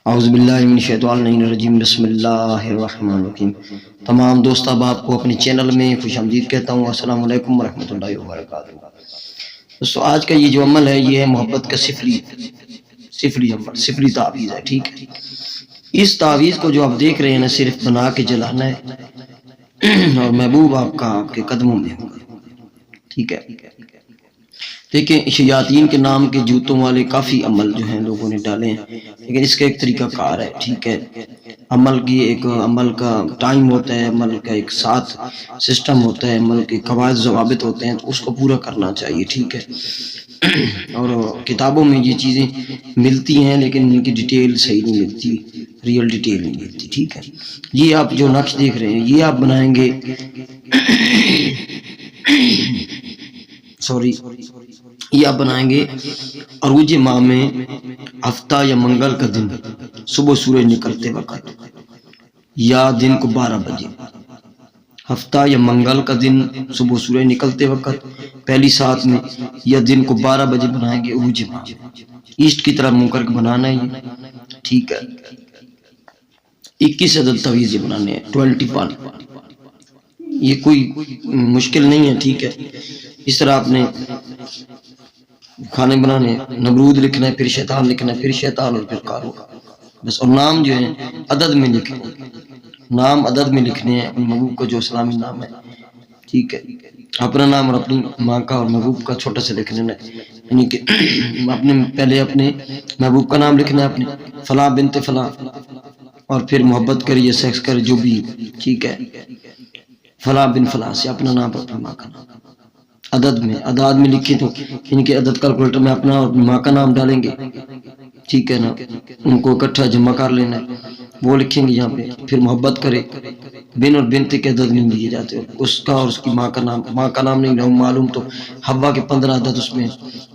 اعوذ باللہ من الشیطان الرجیم، بسم اللہ الرحمن الرحیم۔ تمام دوست احباب کو اپنے چینل میں خوش آمدید کہتا ہوں۔ السلام علیکم ورحمۃ اللہ وبرکاتہ۔ دوستو آج کا یہ جو عمل ہے یہ ہے محبت کا صفری عمل، صفری تعویذ ہے، ٹھیک ہے۔ اس تعویذ کو جو آپ دیکھ رہے ہیں نا صرف بنا کے جلانا ہے اور محبوب آپ کا آپ کے قدموں میں ہوگا، ٹھیک ہے۔ دیکھیں شیاطین کے نام کے جوتوں والے کافی عمل جو ہیں لوگوں نے ڈالے ہیں، لیکن اس کا ایک طریقہ کار ہے، ٹھیک ہے۔ عمل کا ٹائم ہوتا ہے، عمل کا ایک ساتھ سسٹم ہوتا ہے، عمل کے قواعد ضوابط ہوتے ہیں، تو اس کو پورا کرنا چاہیے، ٹھیک ہے۔ اور کتابوں میں یہ چیزیں ملتی ہیں لیکن ان کی ڈیٹیل صحیح نہیں ملتی، ریئل ڈیٹیل نہیں ملتی، ٹھیک ہے۔ یہ آپ جو نقش دیکھ رہے ہیں یہ آپ بنائیں گے یہ آپ بنائیں گے عروج ماہ میں ہفتہ یا منگل کا دن صبح سورج نکلتے وقت یا دن کو 12 بجے، ہفتہ یا منگل کا دن صبح سورج نکلتے وقت پہلی سات میں یا دن کو 12 بجے بنائیں گے عروج ماہ میں، ایسٹ کی طرف منہ کر کے بنانا ہے یہ، ٹھیک ہے۔ 21 عدد تعویذ بنانے ہیں، 21، یہ کوئی مشکل نہیں ہے، ٹھیک ہے۔ اس طرح آپ نے کھانے بنانے، نمرود لکھنا ہے، پھر شیطان لکھنا ہے، پھر شیطان اور پھر قارون، بس۔ اور نام جو ہے عدد میں لکھنے ہیں، نام عدد میں لکھنے ہیں، اپنے محبوب کا جو اسلامی نام ہے، ٹھیک ہے۔ اپنا نام اور اپنی ماں کا اور محبوب کا چھوٹا سے لکھ لینا ہے، یعنی کہ پہلے اپنے محبوب کا نام لکھنا ہے، اپنے فلاں بنت فلاں، اور پھر محبت کریے سیکس کرے جو بھی، ٹھیک ہے، فلاں بن فلاں سے اپنا نام اور اپنی ماں کا نام اعداد میں لکھیں، تو ان کے عدد کیلکولیٹر میں اپنا اور ماں کا نام ڈالیں گے، ٹھیک ہے نا۔ ان کو اکٹھا جمع کر لینا ہے، وہ لکھیں گے یہاں پہ، پھر محبت کرے، بن اور بنت کے عدد نہیں دیے جاتے، اس کا اور اس کی ماں کا نام نہیں معلوم تو حوا کے 15 عدد اس میں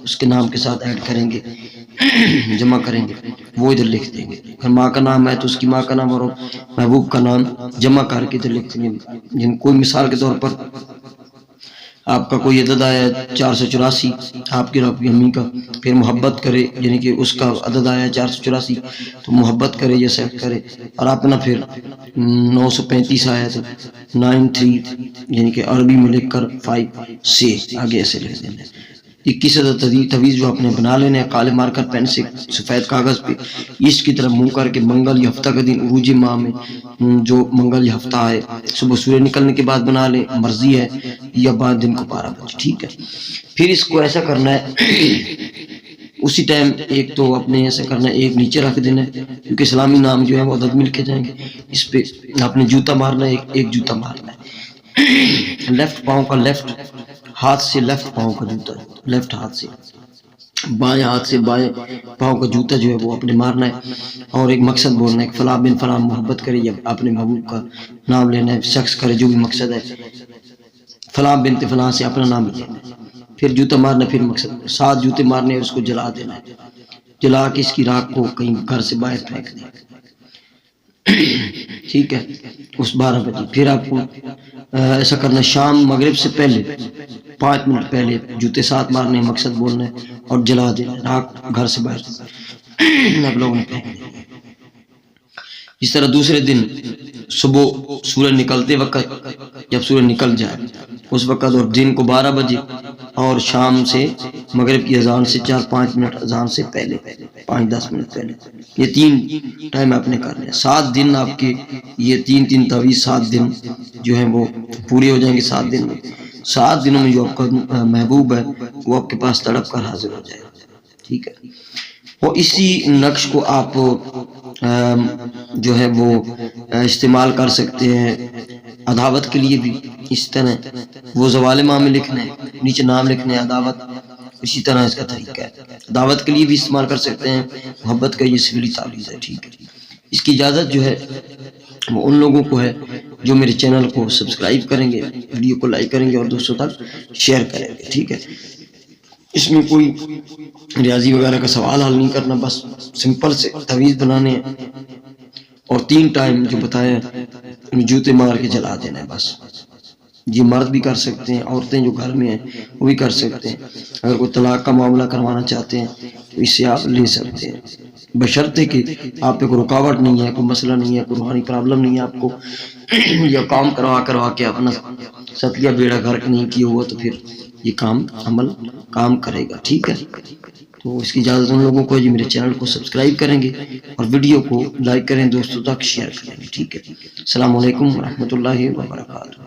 اس کے نام کے ساتھ ایڈ کریں گے، جمع کریں گے، وہ ادھر لکھ دیں گے۔ اگر ماں کا نام ہے تو اس کی ماں کا نام اور محبوب کا نام جمع کر کے ادھر لکھ دیں گے۔ کوئی مثال کے طور پر آپ کا کوئی عدد آیا 484 آپ کی اور آپ کی امی کا، پھر محبت کرے، یعنی کہ اس کا عدد آیا 484 تو محبت کرے یا سیٹ کرے، اور اپنا پھر 935 آیا تو 93 یعنی کہ عربی میں لکھ کر 5 سے آگے ایسے لکھ دینا ہے۔ 21 عدد تعویذ جو آپ نے بنا لینے ہیں کالے مارکر پین سے سفید کاغذ پہ، اس کی طرف منہ کر کے منگل یا ہفتہ کا دن عروج ماہ میں جو منگل یا ہفتہ ہے صبح سورج نکلنے کے بعد بنا لیں، مرضی ہے، یا بعد دن کو 12 بجے، ٹھیک ہے۔ پھر اس کو ایسا کرنا ہے اسی ٹائم ایک تو اپنے ایسا کرنا ہے، ایک نیچے رکھ دینا ہے کیونکہ اسلامی نام جو ہے وہ عدد مل کے جائیں گے، اس پہ آپ نے جوتا مارنا ہے، ایک جوتا مارنا ہے، لیفٹ پاؤں کا لیفٹ ہاتھ سے، لیفٹ پاؤں کا جوتا، لیفٹ ہاتھ سے بائیں ہاتھ سے بائیں پاؤں کا جوتا جو ہے وہ اپنے مارنا ہے، اور ایک مقصد بولنا ہے، فلاں بن فلاں محبت کرے، یا اپنے محبوب کا نام لینا ہے، شخص کرے جو بھی مقصد ہے، فلاں بنت فلاں سے اپنا نام لینا ہے، پھر جوتا مارنا، پھر مقصد 7 جوتے مارنے اور اس کو جلا دینا ہے، جلا کے اس کی راکھ کو کہیں گھر سے باہر پھینک دیں، ٹھیک ہے، اس 12 بجے۔ پھر آپ کو ایسا کرنا ہے شام مغرب سے پہلے 5 منٹ پہلے جوتے 7 مارنے، مقصد بولنا ہے اور جلا دینا، راکھ گھر سے باہر آپ لوگوں نے پھینک دیں۔ اس طرح دوسرے دن صبح سورج نکلتے وقت، جب سورج نکل جائے اس وقت، اور دن کو 12 بجے، اور شام سے مغرب کی اذان سے 4-5 منٹ اذان سے پہلے، 5-10 منٹ پہلے، یہ 3 ٹائم آپ نے کرنے ہیں۔ 7 دن آپ کے یہ 3 تعویذ 7 دن جو ہیں وہ پورے ہو جائیں گے۔ 7 دن میں، 7 دنوں میں جو آپ کا محبوب ہے وہ آپ کے پاس تڑپ کر حاضر ہو جائے گا، ٹھیک ہے۔ اور اسی نقش کو آپ جو ہے وہ استعمال کر سکتے ہیں عداوت کے لیے بھی، اس طرح وہ زوال ماہ میں لکھنا ہے، نیچے نام لکھنا ہے عداوت، اسی طرح اس کا طریقہ ہے، عداوت کے لیے بھی استعمال کر سکتے ہیں، محبت کا یہ صفری تعویذ ہے، ٹھیک ہے۔ اس کی اجازت جو ہے وہ ان لوگوں کو ہے جو میرے چینل کو سبسکرائب کریں گے، ویڈیو کو لائک کریں گے اور دوستوں تک شیئر کریں گے، ٹھیک ہے۔ اس میں کوئی ریاضی وغیرہ کا سوال حل نہیں کرنا، بس سمپل سے تعویذ بنانے ہیں، اور 3 ٹائم جو بتایا جوتے مار کے جلا دینا ہے، بس۔ یہ مرد بھی کر سکتے ہیں، عورتیں جو گھر میں ہیں وہ بھی کر سکتے ہیں۔ اگر کوئی طلاق کا معاملہ کروانا چاہتے ہیں تو اس سے آپ لے سکتے ہیں، بشرطے کہ آپ پہ کوئی رکاوٹ نہیں ہے، کوئی مسئلہ نہیں ہے، کوئی روحانی پرابلم نہیں ہے آپ کو، یا کام کروا کے اپنا ستیا بیڑا گھر نہیں کیا ہوا، تو پھر یہ عمل کام کرے گا. ٹھیک ہے، تو اس کی اجازت ان لوگوں کو جی میرے چینل کو سبسکرائب کریں گے اور ویڈیو کو لائک کریں، دوستوں تک شیئر کریں گے. ٹھیک ہے، السلام علیکم ورحمۃ اللہ وبرکاتہ.